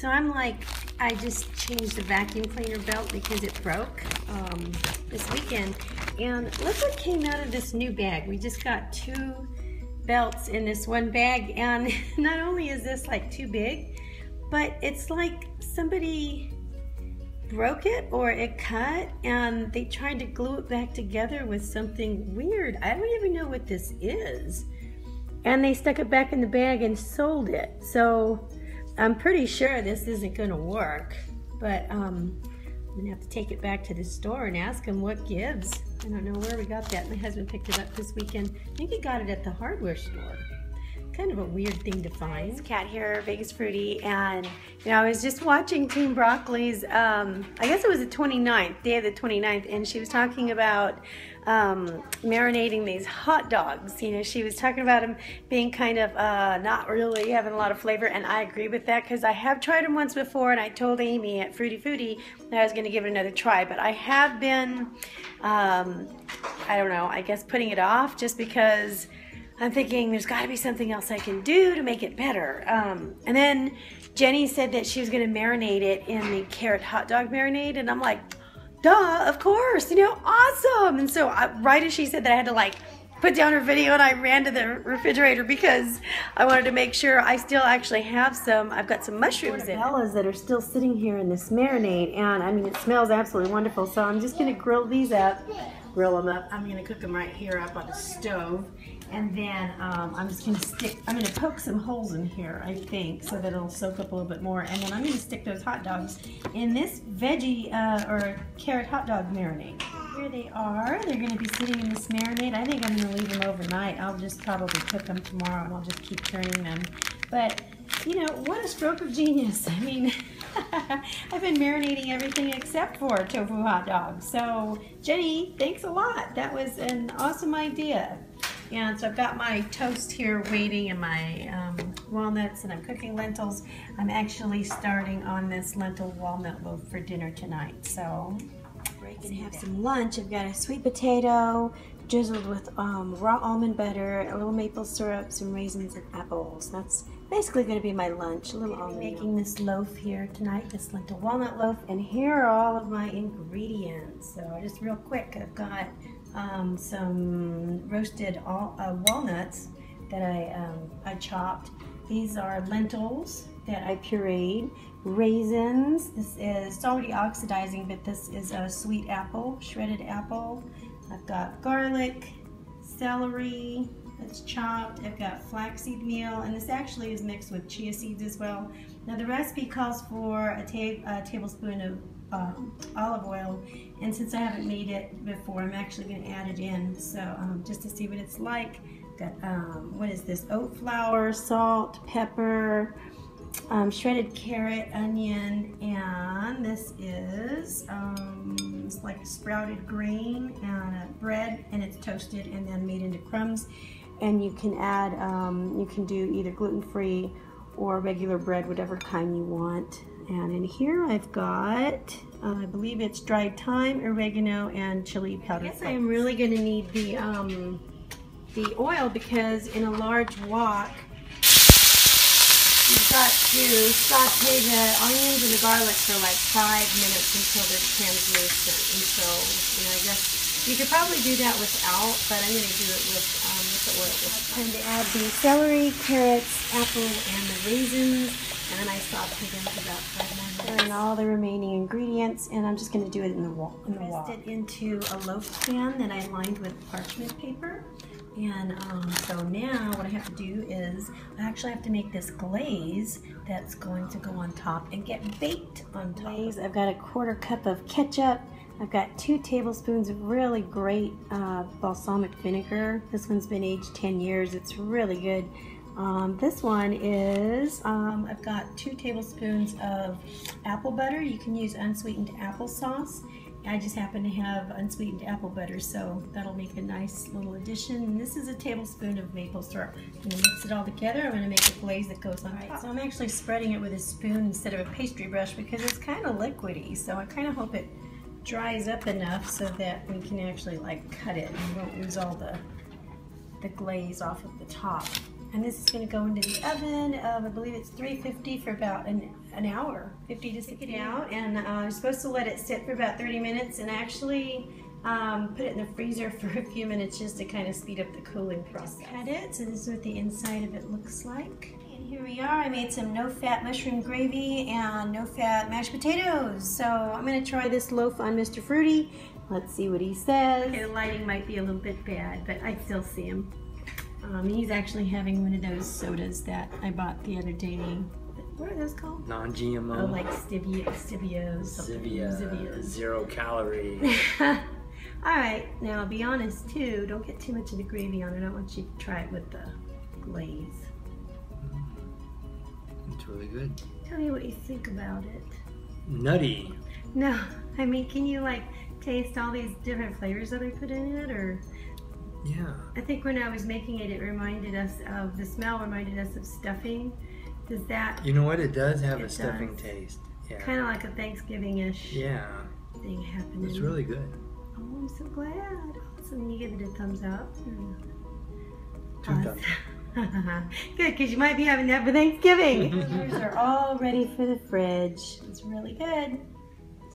So I'm like, I just changed the vacuum cleaner belt because it broke this weekend. And look what came out of this new bag. We just got 2 belts in this one bag, and not only is this like too big, but it's like somebody broke it or it cut and they tried to glue it back together with something weird. I don't even know what this is. And they stuck it back in the bag and sold it. So I'm pretty sure this isn't gonna work, but I'm gonna have to take it back to the store and ask them what gives. I don't know where we got that. My husband picked it up this weekend. I think he got it at the hardware store. Kind of a weird thing to find. It's Kat here, Vegas Fruity, and you know, I was just watching Team Broccoli's, I guess it was the 29th, day of the 29th, and she was talking about marinating these hot dogs. You know, she was talking about them being kind of not really having a lot of flavor, and I agree with that because I have tried them once before, and I told Amy at Fruity Foodie that I was going to give it another try, but I have been, I don't know, I guess putting it off just because I'm thinking there's got to be something else I can do to make it better. And then Jenny said that she was going to marinate it in the carrot hot dog marinade, and I'm like, duh, of course, you know, awesome. And so right as she said that, I had to like put down her video and I ran to the refrigerator because I wanted to make sure I still actually have some. I've got some mushrooms in it that are still sitting here in this marinade, and I mean, it smells absolutely wonderful. So I'm just going to grill these up, grill them up. I'm going to cook them right here up on the stove. And then I'm just going to poke some holes in here, I think, so that it'll soak up a little bit more. And then I'm going to stick those hot dogs in this veggie or carrot hot dog marinade. Here they are. They're going to be sitting in this marinade. I think I'm going to leave them overnight. I'll just probably cook them tomorrow and I'll just keep turning them. But, you know, what a stroke of genius. I mean, I've been marinating everything except for tofu hot dogs. So, Jenny, thanks a lot. That was an awesome idea. And so I've got my toast here waiting and my walnuts, and I'm cooking lentils. I'm actually starting on this lentil walnut loaf for dinner tonight. So break and have some lunch. I've got a sweet potato drizzled with raw almond butter, a little maple syrup, some raisins, and apples. That's basically going to be my lunch. A little almond. I'm making this loaf here tonight, this lentil walnut loaf, and here are all of my ingredients. So just real quick, I've got some roasted walnuts that I chopped. These are lentils that I pureed. Raisins. This is, it's already oxidizing, but this is a sweet apple, shredded apple. I've got garlic, celery that's chopped. I've got flaxseed meal, and this actually is mixed with chia seeds as well. Now the recipe calls for a tablespoon of olive oil, and since I haven't made it before, I'm actually going to add it in. So just to see what it's like. Got what is this? Oat flour, salt, pepper, shredded carrot, onion, and this is it's like a sprouted grain and bread, and it's toasted and then made into crumbs. And you can add, you can do either gluten-free or regular bread, whatever kind you want. And in here I've got, I believe it's dried thyme, oregano, and chili powder. I guess I am really going to need the oil because in a large wok you've got to saute the onions and the garlic for like 5 minutes until they're translucent. And so, you know, I guess you could probably do that without, but I'm going to do it with the oil. Time to add the celery, carrots, apple, and the raisins. And I saute them for about 5 more minutes. And all the remaining ingredients, and I'm just going to do it in the wok. Pressed it into a loaf pan that I lined with parchment paper. And so now what I have to do is I actually have to make this glaze that's going to go on top and get baked on top. I've got a 1/4 cup of ketchup. I've got 2 tablespoons of really great balsamic vinegar. This one's been aged 10 years. It's really good. This one is, I've got 2 tablespoons of apple butter. You can use unsweetened applesauce. I just happen to have unsweetened apple butter, so that'll make a nice little addition. And this is a tablespoon of maple syrup. I'm going to mix it all together. I'm going to make a glaze that goes on top. So I'm actually spreading it with a spoon instead of a pastry brush because it's kind of liquidy. So I kind of hope it dries up enough so that we can actually like cut it and won't lose all the glaze off of the top. And this is going to go into the oven of, I believe it's 350 for about an an hour, 50 to 60 out, and I'm supposed to let it sit for about 30 minutes and actually put it in the freezer for a few minutes just to kind of speed up the cooling process. Cut it, so this is what the inside of it looks like. And here we are. I made some no-fat mushroom gravy and no-fat mashed potatoes. So I'm going to try this loaf on Mr. Fruity. Let's see what he says. Okay, the lighting might be a little bit bad, but I still see him. He's actually having one of those sodas that I bought the other day. What are those called? Non-GMO. Oh, like Stevia, Zero calorie. Alright, now be honest too, don't get too much of the gravy on it. I want you to try it with the glaze. It's really good. Tell me what you think about it. Nutty. No, I mean, can you like taste all these different flavors that I put in it, or? Yeah. I think when I was making it, it reminded us of, the smell reminded us of stuffing. Does that? You know what, it does have a stuffing taste. Yeah. Kind of like a Thanksgiving-ish thing happening. It's really good. Oh, I'm so glad. Awesome. You give it a thumbs up. 2 thumbs up. Good, because you might be having that for Thanksgiving. These are all ready for the fridge. It's really good.